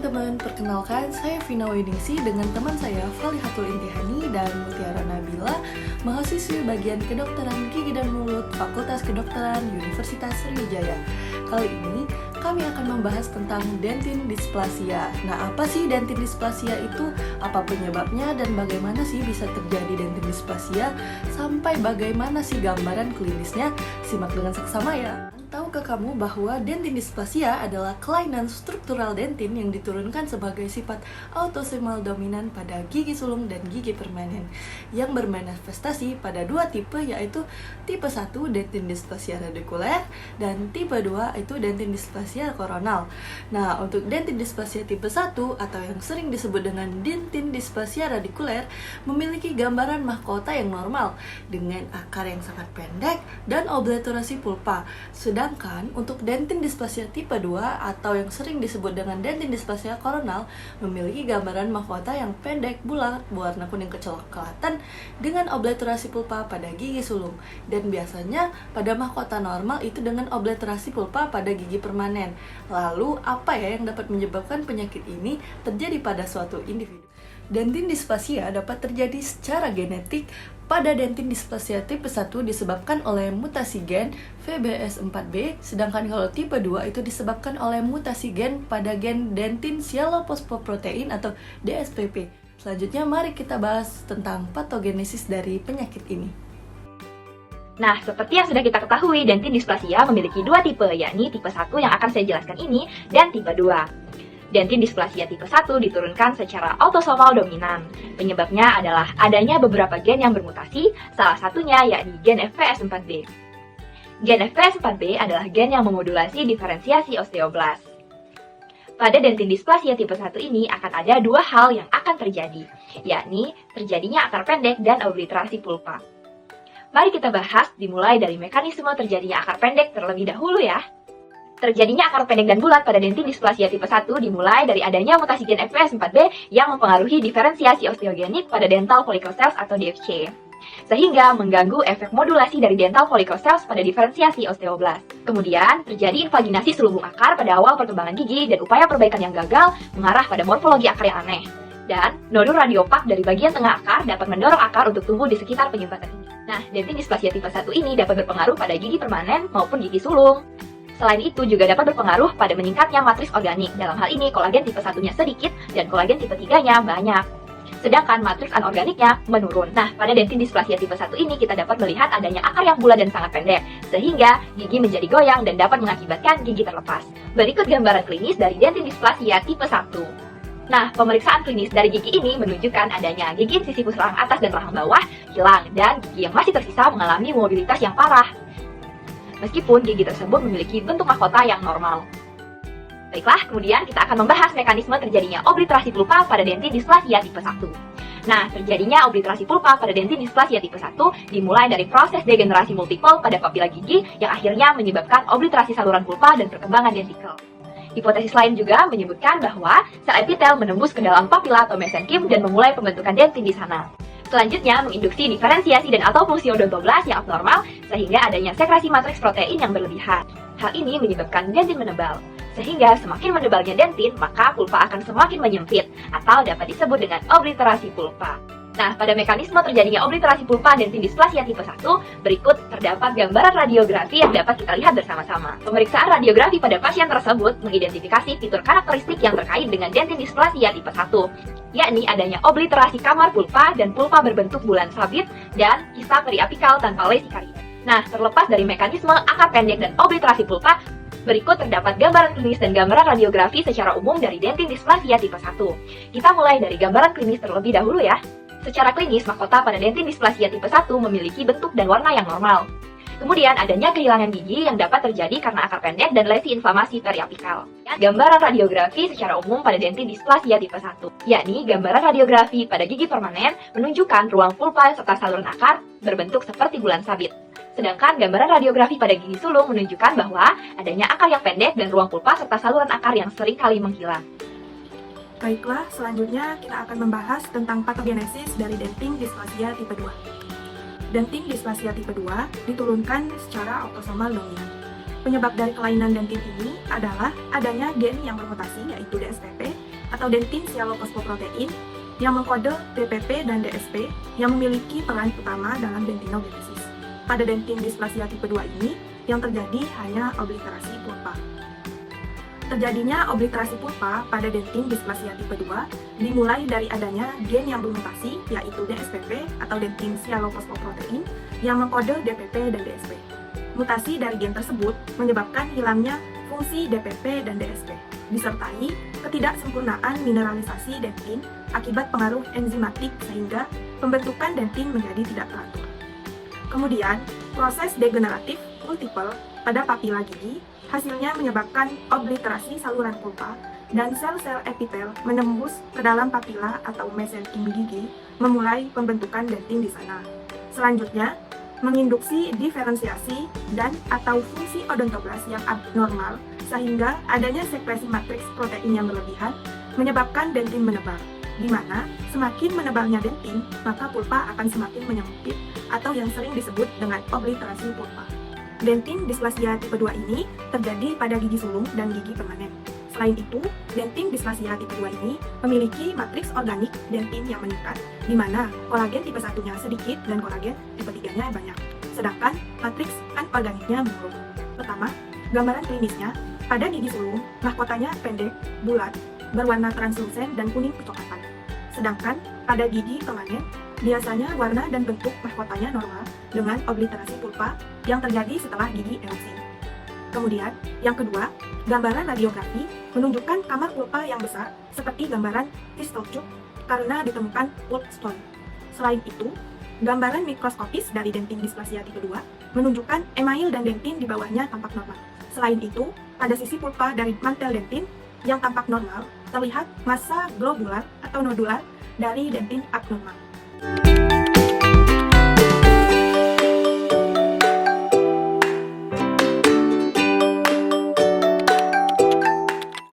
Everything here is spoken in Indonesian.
teman-teman, perkenalkan saya Vina Wedingsi dengan teman saya Falihatul Intihani dan Mutiara Nabila, mahasiswi bagian kedokteran gigi dan mulut Fakultas Kedokteran Universitas Sriwijaya. Kali ini kami akan membahas tentang dentin dysplasia. Nah, apa sih dentin dysplasia itu? Apa penyebabnya dan bagaimana sih bisa terjadi dentin dysplasia? Sampai bagaimana sih gambaran klinisnya? Simak dengan seksama ya. Tahukah kamu bahwa dentin dysplasia adalah kelainan struktural dentin yang diturunkan sebagai sifat autosomal dominan pada gigi sulung dan gigi permanen yang bermanifestasi pada dua tipe, yaitu tipe 1 dentin dysplasia radikuler dan tipe 2 itu dentin dysplasia koronal. Nah, untuk dentin dysplasia tipe 1 atau yang sering disebut dengan dentin dysplasia radikuler memiliki gambaran mahkota yang normal dengan akar yang sangat pendek dan obletorasi pulpa. Sedangkan untuk dentin dysplasia tipe 2 atau yang sering disebut dengan dentin dysplasia koronal memiliki gambaran mahkota yang pendek bulat berwarna kuning kecoklatan dengan obletorasi pulpa pada gigi sulung, dan biasanya pada mahkota normal itu dengan obletorasi pulpa pada gigi permanen. Lalu apa ya yang dapat menyebabkan penyakit ini terjadi pada suatu individu? Dentin dysplasia dapat terjadi secara genetik. Pada dentin dysplasia tipe 1 disebabkan oleh mutasi gen VBS4B, sedangkan kalau tipe 2 itu disebabkan oleh mutasi gen pada gen dentin sialoposfoprotein atau DSPP. Selanjutnya mari kita bahas tentang patogenesis dari penyakit ini. Nah, seperti yang sudah kita ketahui, dentin dysplasia memiliki dua tipe, yakni tipe 1 yang akan saya jelaskan ini dan tipe 2. Dentin dysplasia tipe 1 diturunkan secara autosomal dominan. Penyebabnya adalah adanya beberapa gen yang bermutasi, salah satunya yakni gen FBS4B. Gen FBS4B adalah gen yang memodulasi diferensiasi osteoblast. Pada dentin dysplasia tipe 1 ini akan ada dua hal yang akan terjadi, yakni terjadinya akar pendek dan obliterasi pulpa. Mari kita bahas dimulai dari mekanisme terjadinya akar pendek terlebih dahulu ya. Terjadinya akar pendek dan bulat pada dentin dysplasia tipe 1 dimulai dari adanya mutasi gen FBS4B yang mempengaruhi diferensiasi osteogenik pada dental follicle cells atau DFC, sehingga mengganggu efek modulasi dari dental follicle cells pada diferensiasi osteoblast. Kemudian, terjadi invaginasi selubung akar pada awal perkembangan gigi dan upaya perbaikan yang gagal mengarah pada morfologi akar yang aneh. Dan, nodul radiopak dari bagian tengah akar dapat mendorong akar untuk tumbuh di sekitar penyumbatan ini. Nah, dentin dysplasia tipe 1 ini dapat berpengaruh pada gigi permanen maupun gigi sulung. Selain itu juga dapat berpengaruh pada meningkatnya matriks organik. Dalam hal ini kolagen tipe 1-nya sedikit dan kolagen tipe 3-nya banyak. Sedangkan matriks anorganiknya menurun. Nah, pada dentin dysplasia tipe 1 ini kita dapat melihat adanya akar yang bulat dan sangat pendek, sehingga gigi menjadi goyang dan dapat mengakibatkan gigi terlepas. Berikut gambaran klinis dari dentin dysplasia tipe 1. Nah, pemeriksaan klinis dari gigi ini menunjukkan adanya gigi insisifus rahang atas dan rahang bawah hilang, dan gigi yang masih tersisa mengalami mobilitas yang parah, meskipun gigi tersebut memiliki bentuk mahkota yang normal. Baiklah, kemudian kita akan membahas mekanisme terjadinya obliterasi pulpa pada dentin dysplasia tipe 1. Nah, terjadinya obliterasi pulpa pada dentin dysplasia tipe 1 dimulai dari proses degenerasi multiple pada papila gigi yang akhirnya menyebabkan obliterasi saluran pulpa dan perkembangan dentikel. Hipotesis lain juga menyebutkan bahwa sel epitel menembus ke dalam papila atau mesenkim dan memulai pembentukan dentin di sana. Selanjutnya, menginduksi diferensiasi dan atau fungsi odontoblast yang abnormal sehingga adanya sekresi matriks protein yang berlebihan. Hal ini menyebabkan dentin menebal. Sehingga semakin menebalnya dentin, maka pulpa akan semakin menyempit atau dapat disebut dengan obliterasi pulpa. Nah, pada mekanisme terjadinya obliterasi pulpa dentin dysplasia tipe 1, berikut terdapat gambaran radiografi yang dapat kita lihat bersama-sama. Pemeriksaan radiografi pada pasien tersebut mengidentifikasi fitur karakteristik yang terkait dengan dentin dysplasia tipe 1, yakni adanya obliterasi kamar pulpa dan pulpa berbentuk bulan sabit dan kista periapikal tanpa lesi karier. Nah, terlepas dari mekanisme akar pendek dan obliterasi pulpa, berikut terdapat gambaran klinis dan gambaran radiografi secara umum dari dentin dysplasia tipe 1. Kita mulai dari gambaran klinis terlebih dahulu ya. Secara klinis, mahkota pada dentin dysplasia tipe 1 memiliki bentuk dan warna yang normal. Kemudian adanya kehilangan gigi yang dapat terjadi karena akar pendek dan lesi inflamasi periapikal. Gambaran radiografi secara umum pada dentin dysplasia tipe 1, yakni gambaran radiografi pada gigi permanen menunjukkan ruang pulpa serta saluran akar berbentuk seperti bulan sabit. Sedangkan gambaran radiografi pada gigi sulung menunjukkan bahwa adanya akar yang pendek dan ruang pulpa serta saluran akar yang sering kali menghilang. Baiklah, selanjutnya kita akan membahas tentang patogenesis dari dentin dysplasia tipe 2. Dentin dysplasia tipe 2 diturunkan secara autosomal dominan. Penyebab dari kelainan dentin ini adalah adanya gen yang bermutasi, yaitu DSPP, atau dentin sialofosfoprotein yang mengkode DPP dan DSP yang memiliki peran utama dalam dentinogenesis. Pada dentin displasia tipe 2 ini, yang terjadi hanya obliterasi pulpa. Terjadinya obliterasi pulpa pada dentin displasia tipe 2 dimulai dari adanya gen yang bermutasi, yaitu DSPP atau dentin sialofosfoprotein yang mengkode DPP dan DSP. Mutasi dari gen tersebut menyebabkan hilangnya fungsi DPP dan DSP, disertai ketidaksempurnaan mineralisasi dentin akibat pengaruh enzimatik sehingga pembentukan dentin menjadi tidak teratur. Kemudian, proses degeneratif multiple pada papila gigi hasilnya menyebabkan obliterasi saluran pulpa dan sel-sel epitel menembus ke dalam papila atau mesenkim gigi, memulai pembentukan dentin di sana. Selanjutnya, menginduksi diferensiasi dan atau fungsi odontoblas yang abnormal sehingga adanya sekresi matriks protein yang berlebihan menyebabkan dentin menebal, di mana semakin menebalnya dentin, maka pulpa akan semakin menyempit atau yang sering disebut dengan obliterasi pulpa. Dentin displasia tipe 2 ini terjadi pada gigi sulung dan gigi permanen. Selain itu, dentin displasia tipe 2 ini memiliki matriks organik dentin yang meningkat, di mana kolagen tipe 1-nya sedikit dan kolagen tipe 3-nya banyak. Sedangkan matriks anorganiknya menurun. Pertama, gambaran klinisnya, pada gigi sulung, mahkotanya pendek, bulat, berwarna translusen dan kuning kecoklatan. Sedangkan pada gigi permanen, biasanya warna dan bentuk mahkotanya normal dengan obliterasi pulpa yang terjadi setelah gigi erupsi. Kemudian, yang kedua, gambaran radiografi menunjukkan kamar pulpa yang besar seperti gambaran pistol tube karena ditemukan pulp stone. Selain itu, gambaran mikroskopis dari dentin displasia tipe 2 menunjukkan email dan dentin di bawahnya tampak normal. Selain itu, pada sisi pulpa dari mantel dentin yang tampak normal, terlihat massa globular atau nodular dari dentin abnormal.